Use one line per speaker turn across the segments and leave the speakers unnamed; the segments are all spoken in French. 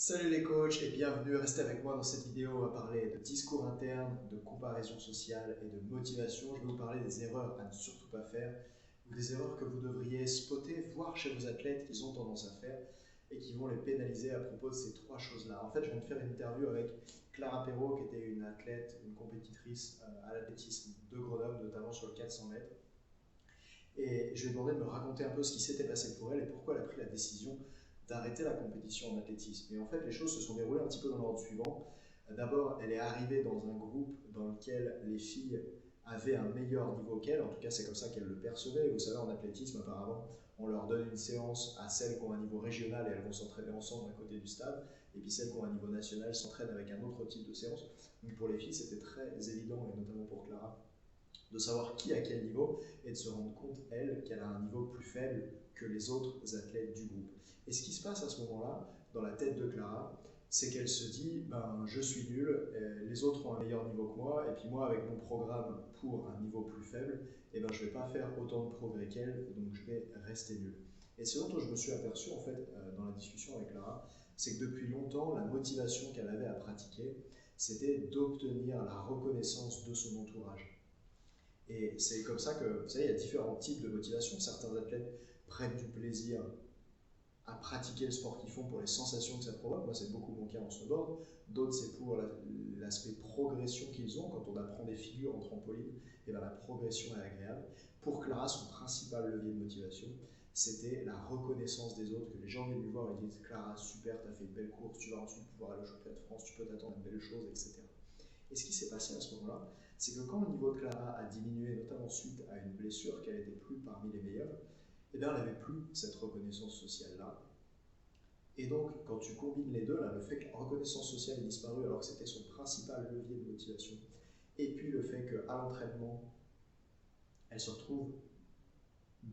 Salut les coachs et bienvenue, restez avec moi dans cette vidéo, on va parler de discours interne, de comparaison sociale et de motivation. Je vais vous parler des erreurs à ne surtout pas faire ou des erreurs que vous devriez spotter, voir chez vos athlètes qu'ils ont tendance à faire et qui vont les pénaliser à propos de ces trois choses-là. En fait, je viens de faire une interview avec Clara Perrault qui était une athlète, une compétitrice à l'athlétisme de Grenoble, notamment sur le 400 mètres. Et je lui ai demandé de me raconter un peu ce qui s'était passé pour elle et pourquoi elle a pris la décision d'arrêter la compétition en athlétisme. Et en fait, les choses se sont déroulées un petit peu dans l'ordre suivant. D'abord, elle est arrivée dans un groupe dans lequel les filles avaient un meilleur niveau qu'elle, en tout cas c'est comme ça qu'elle le percevait. Vous savez, en athlétisme, apparemment, on leur donne une séance à celles qui ont un niveau régional et elles vont s'entraîner ensemble à côté du stade, et puis celles qui ont un niveau national s'entraînent avec un autre type de séance. Donc pour les filles, c'était très évident, et notamment pour Clara, de savoir qui a quel niveau et de se rendre compte, elle, qu'elle a un niveau plus faible que les autres athlètes du groupe. Et ce qui se passe à ce moment-là, dans la tête de Clara, c'est qu'elle se dit, je suis nulle, les autres ont un meilleur niveau que moi, et puis moi, avec mon programme pour un niveau plus faible, je ne vais pas faire autant de progrès qu'elle, donc je vais rester nulle. Et ce dont je me suis aperçu, en fait, dans la discussion avec Clara, c'est que depuis longtemps, la motivation qu'elle avait à pratiquer, c'était d'obtenir la reconnaissance de son entourage. Et c'est comme ça que, vous savez, il y a différents types de motivation. Certains athlètes prennent du plaisir à pratiquer le sport qu'ils font pour les sensations que ça provoque. Moi, c'est beaucoup mon cas en snowboard. D'autres, c'est pour l'aspect progression qu'ils ont. Quand on apprend des figures en trampoline, et la progression est agréable. Pour Clara, son principal levier de motivation, c'était la reconnaissance des autres, que les gens viennent lui voir et disent « Clara, super, tu as fait une belle course, tu vas ensuite pouvoir aller au championnat de France, tu peux t'attendre à de belles choses, etc. » Et ce qui s'est passé à ce moment-là, c'est que quand le niveau de Clara a diminué, notamment suite à une blessure, qu'elle n'était plus parmi les meilleures, elle n'avait plus cette reconnaissance sociale-là. Et donc, quand tu combines les deux, le fait que la reconnaissance sociale ait disparu alors que c'était son principal levier de motivation, et puis le fait qu'à l'entraînement, elle se retrouve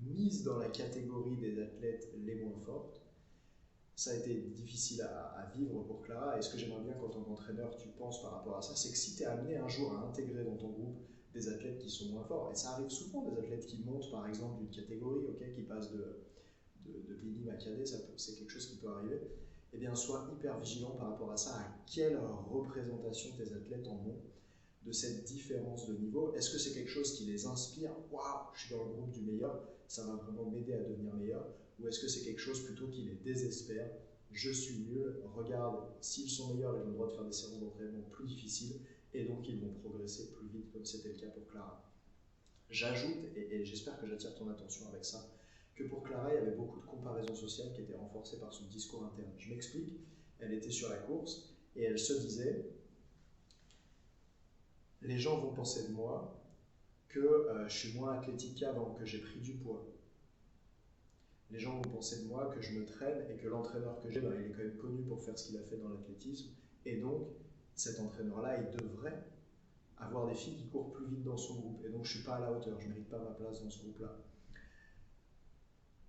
mise dans la catégorie des athlètes les moins fortes, ça a été difficile à vivre pour Clara. Et ce que j'aimerais bien, qu'en tant qu'entraîneur, tu penses par rapport à ça, c'est que si tu es amené un jour à intégrer dans ton groupe des athlètes qui sont moins forts, et ça arrive souvent, des athlètes qui montent par exemple d'une catégorie, qui passent de minime à cadet, c'est quelque chose qui peut arriver, eh bien sois hyper vigilant par rapport à ça, à quelle représentation tes athlètes en ont de cette différence de niveau. Est-ce que c'est quelque chose qui les inspire? Waouh, je suis dans le groupe du meilleur, ça va vraiment m'aider à devenir meilleur. Ou est-ce que c'est quelque chose plutôt qui les désespère? Je suis nul, regarde, s'ils sont meilleurs, ils ont le droit de faire des séances d'entraînement plus difficiles et donc ils vont progresser plus vite, comme c'était le cas pour Clara. J'ajoute, et j'espère que j'attire ton attention avec ça, que pour Clara, il y avait beaucoup de comparaisons sociales qui étaient renforcées par son discours interne. Je m'explique, elle était sur la course et elle se disait, les gens vont penser de moi que je suis moins athlétique qu'avant, que j'ai pris du poids. Les gens vont penser de moi que je me traîne et que l'entraîneur que j'ai, il est quand même connu pour faire ce qu'il a fait dans l'athlétisme. Et donc, cet entraîneur-là, il devrait avoir des filles qui courent plus vite dans son groupe. Et donc, je ne suis pas à la hauteur, je ne mérite pas ma place dans ce groupe-là.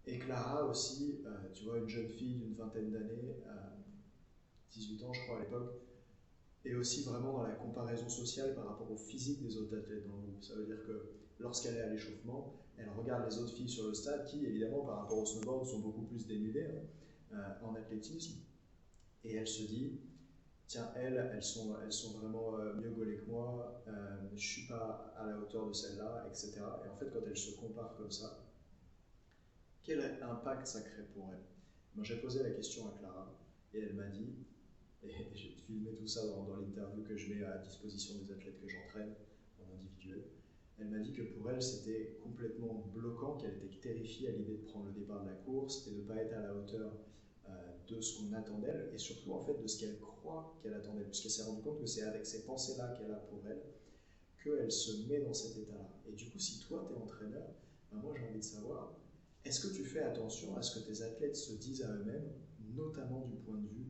Et Clara aussi, tu vois, une jeune fille d'une vingtaine d'années, 18 ans je crois à l'époque, est aussi vraiment dans la comparaison sociale par rapport au physique des autres athlètes dans le groupe. Ça veut dire que lorsqu'elle est à l'échauffement, elle regarde les autres filles sur le stade qui, évidemment, par rapport au snowboard, sont beaucoup plus dénudées en athlétisme. Et elle se dit, tiens, elles sont vraiment mieux gaulées que moi, je ne suis pas à la hauteur de celle-là, etc. Et en fait, quand elle se compare comme ça, quel impact ça crée pour elle? Moi, j'ai posé la question à Clara et elle m'a dit, et j'ai filmé tout ça dans l'interview que je mets à disposition des athlètes que j'entraîne en individuel. Elle m'a dit que pour elle, c'était complètement bloquant, qu'elle était terrifiée à l'idée de prendre le départ de la course et de ne pas être à la hauteur de ce qu'on attend d'elle, et surtout en fait de ce qu'elle croit qu'elle attendait, puisqu'elle s'est rendue compte que c'est avec ces pensées-là qu'elle a pour elle qu'elle se met dans cet état-là. Et du coup, si toi, tu es entraîneur, moi j'ai envie de savoir, est-ce que tu fais attention à ce que tes athlètes se disent à eux-mêmes, notamment du point de vue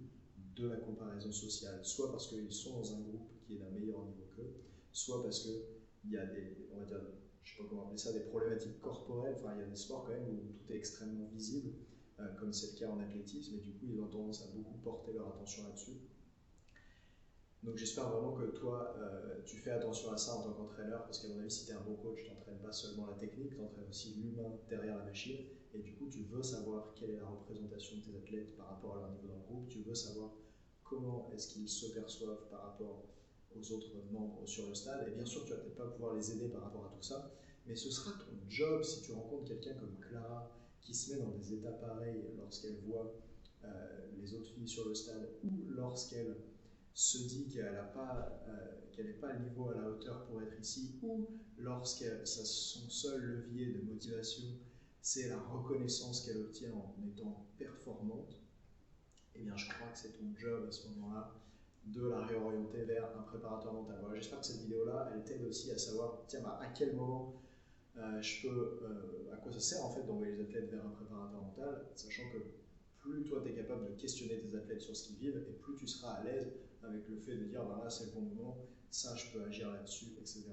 de la comparaison sociale, soit parce qu'ils sont dans un groupe qui est d'un meilleur niveau qu'eux, soit parce qu'il y a des, on va dire, je ne sais pas comment appeler ça, des problématiques corporelles. Enfin, il y a des sports quand même où tout est extrêmement visible, comme c'est le cas en athlétisme, et du coup ils ont tendance à beaucoup porter leur attention là-dessus. Donc j'espère vraiment que toi, tu fais attention à ça en tant qu'entraîneur, parce qu'à mon avis, si tu es un bon coach, tu n'entraînes pas seulement la technique, tu entraînes aussi l'humain derrière la machine, et du coup tu veux savoir quelle est la représentation de tes athlètes par rapport à leur niveau dans le groupe, tu veux savoir comment est-ce qu'ils se perçoivent par rapport aux autres membres sur le stade. Et bien sûr, tu vas peut-être pas pouvoir les aider par rapport à tout ça, mais ce sera ton job si tu rencontres quelqu'un comme Clara qui se met dans des états pareils lorsqu'elle voit les autres filles sur le stade ou lorsqu'elle se dit qu'elle n'est pas le niveau à la hauteur pour être ici, ou lorsque son seul levier de motivation, c'est la reconnaissance qu'elle obtient en étant performante, eh bien je crois que c'est ton job à ce moment-là de la réorienter vers un préparateur mental. Voilà, j'espère que cette vidéo-là, elle t'aide aussi à savoir, tiens, à quel moment à quoi ça sert en fait d'envoyer les athlètes vers un préparateur mental, sachant que plus toi tu es capable de questionner tes athlètes sur ce qu'ils vivent, et plus tu seras à l'aise avec le fait de dire, ben là c'est le bon moment, ça je peux agir là-dessus, etc.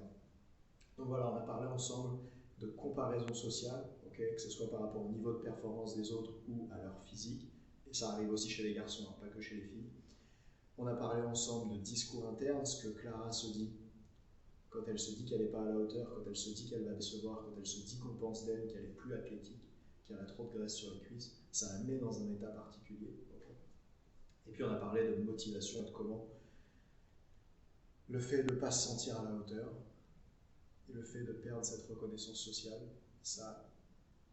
Donc voilà, on a parlé ensemble de comparaison sociale, okay, que ce soit par rapport au niveau de performance des autres ou à leur physique, et ça arrive aussi chez les garçons, hein, pas que chez les filles. On a parlé ensemble de discours interne, ce que Clara se dit quand elle se dit qu'elle n'est pas à la hauteur, quand elle se dit qu'elle va décevoir, quand elle se dit qu'on pense d'elle, qu'elle est plus athlétique, qu'elle a trop de graisse sur les cuisses, ça la met dans un état particulier. Okay. Et puis on a parlé de motivation et de comment le fait de ne pas se sentir à la hauteur et le fait de perdre cette reconnaissance sociale, ça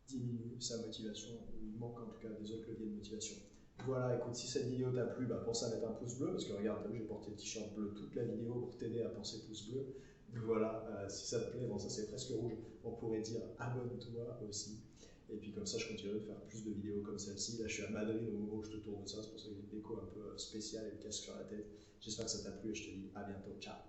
diminue sa motivation, ou il manque en tout cas des autres leviers de motivation. Voilà, écoute, si cette vidéo t'a plu, pense à mettre un pouce bleu, parce que regarde, j'ai porté le t-shirt bleu toute la vidéo pour t'aider à penser pouce bleu. Donc voilà, si ça te plaît, bon ça c'est presque rouge, on pourrait dire abonne-toi aussi. Et puis comme ça, je continuerai de faire plus de vidéos comme celle-ci. Là, je suis à Madrid au moment où je te tourne ça, c'est pour ça qu'il y a une déco un peu spéciale et le casque sur la tête. J'espère que ça t'a plu et je te dis à bientôt. Ciao.